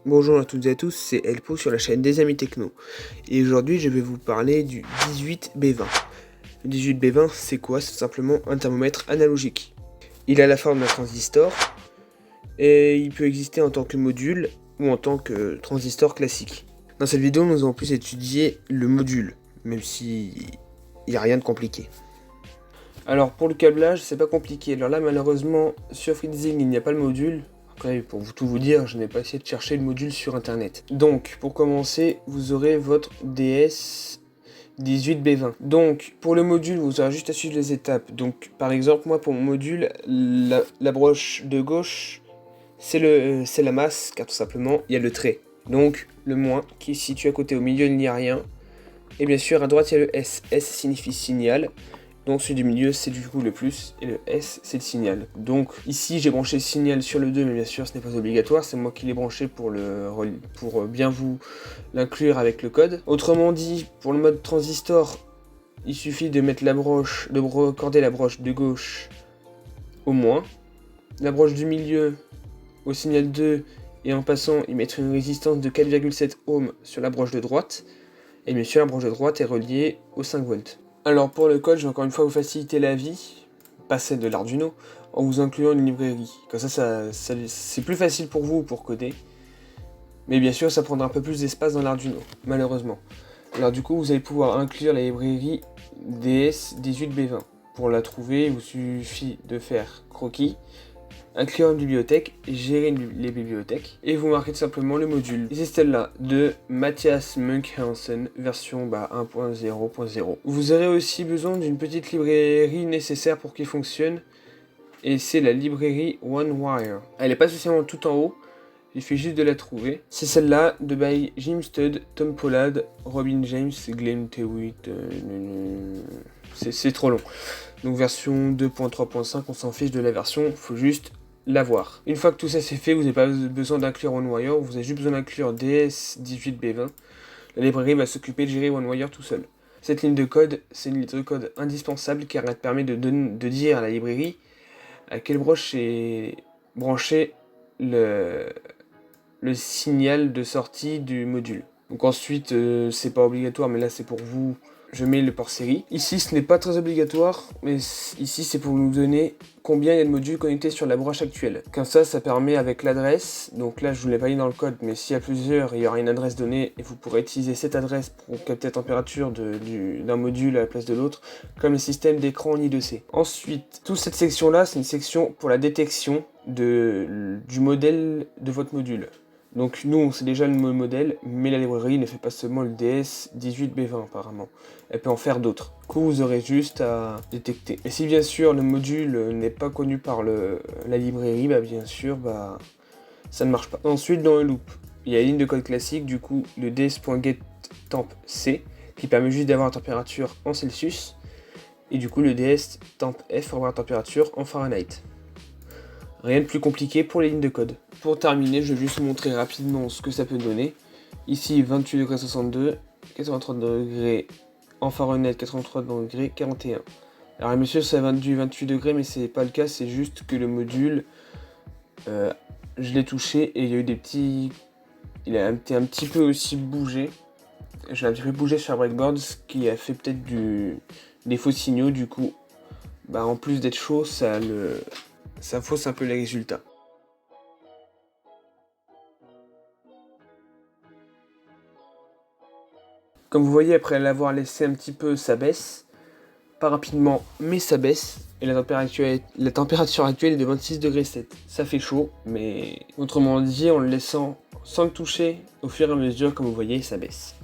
Bonjour à toutes et à tous, c'est Elpo sur la chaîne des Amis Techno. Et aujourd'hui, je vais vous parler du 18B20. Le 18B20, c'est quoi? C'est simplement un thermomètre analogique. Il a la forme d'un transistor et il peut exister en tant que module ou en tant que transistor classique. Dans cette vidéo, nous allons plus étudier le module, même si il n'y a rien de compliqué. Alors pour le câblage, c'est pas compliqué. Alors là, malheureusement, sur Freezing, il n'y a pas le module. Après, pour tout vous dire, je n'ai pas essayé de chercher le module sur internet. Donc, pour commencer, vous aurez votre DS18B20. Donc, pour le module, vous aurez juste à suivre les étapes. Donc, par exemple, moi, pour mon module, la broche de gauche, c'est la masse, car tout simplement, il y a le trait. Donc, le moins qui est situé à côté. Au milieu, il n'y a rien. Et bien sûr, à droite, il y a le S. S signifie signal. Donc celui du milieu c'est du coup le plus et le S c'est le signal. Donc ici j'ai branché le signal sur le 2 mais bien sûr ce n'est pas obligatoire, c'est moi qui l'ai branché pour bien vous l'inclure avec le code. Autrement dit, pour le mode transistor, il suffit de mettre de raccorder la broche de gauche au moins, la broche du milieu au signal 2 et en passant y mettre une résistance de 4,7 ohms sur la broche de droite. Et bien sûr la broche de droite est reliée au 5 volts. Alors pour le code, je vais encore une fois vous faciliter la vie, pas celle de l'Arduino, en vous incluant une librairie. Comme ça c'est plus facile pour vous pour coder. Mais bien sûr, ça prendra un peu plus d'espace dans l'Arduino, malheureusement. Alors du coup, vous allez pouvoir inclure la librairie DS18B20. Pour la trouver, il vous suffit de faire croquis, inclure une bibliothèque, gérer les bibliothèques, et vous marquez tout simplement le module. Et c'est celle-là, de Matthias Munchausen, version 1.0.0. Vous aurez aussi besoin d'une petite librairie nécessaire pour qu'il fonctionne, et c'est la librairie OneWire. Elle n'est pas spécialement tout en haut, il suffit juste de la trouver. C'est celle-là, de by Jim Stud, Tom Pollard, Robin James, Glenn Tewitt, c'est trop long. Donc version 2.3.5, on s'en fiche de la version, faut juste l'avoir. Une fois que tout ça c'est fait, vous n'avez pas besoin d'inclure OneWire, vous avez juste besoin d'inclure DS18B20. La librairie va s'occuper de gérer OneWire tout seul. Cette ligne de code, c'est une ligne de code indispensable car elle permet de dire à la librairie à quelle broche est branché le signal de sortie du module. Donc ensuite, c'est pas obligatoire, mais là c'est pour vous. Je mets le port série. Ici, ce n'est pas très obligatoire, mais ici, c'est pour nous donner combien il y a de modules connectés sur la broche actuelle. Comme ça permet avec l'adresse, donc là, je ne vous l'ai pas dit dans le code, mais s'il y a plusieurs, il y aura une adresse donnée, et vous pourrez utiliser cette adresse pour capter la température d'un module à la place de l'autre, comme le système d'écran en I2C. Ensuite, toute cette section-là, c'est une section pour la détection du modèle de votre module. Donc nous on sait déjà le modèle, mais la librairie ne fait pas seulement le DS18B20 apparemment. Elle peut en faire d'autres. Du coup vous aurez juste à détecter. Et si bien sûr le module n'est pas connu par la librairie, bien sûr ça ne marche pas. Ensuite dans le loop, il y a la ligne de code classique, du coup le ds.getTempC qui permet juste d'avoir la température en Celsius. Et du coup le ds.tempf pour avoir la température en Fahrenheit. Rien de plus compliqué pour les lignes de code. Pour terminer, je vais juste vous montrer rapidement ce que ça peut donner. Ici 28°62, 83° en Fahrenheit, 83°41. Alors monsieur, ça a 28 degrés, mais c'est pas le cas, c'est juste que le module, je l'ai touché et il y a eu des petits... Il a été un petit peu aussi bougé. J'ai un petit peu bougé sur la breadboard, ce qui a fait peut-être des faux signaux, du coup, en plus d'être chaud, ça fausse un peu les résultats. Comme vous voyez, après l'avoir laissé un petit peu, ça baisse. Pas rapidement, mais ça baisse. Et la température actuelle est de 26°7. Ça fait chaud, mais autrement dit, en le laissant sans le toucher, au fur et à mesure, comme vous voyez, ça baisse.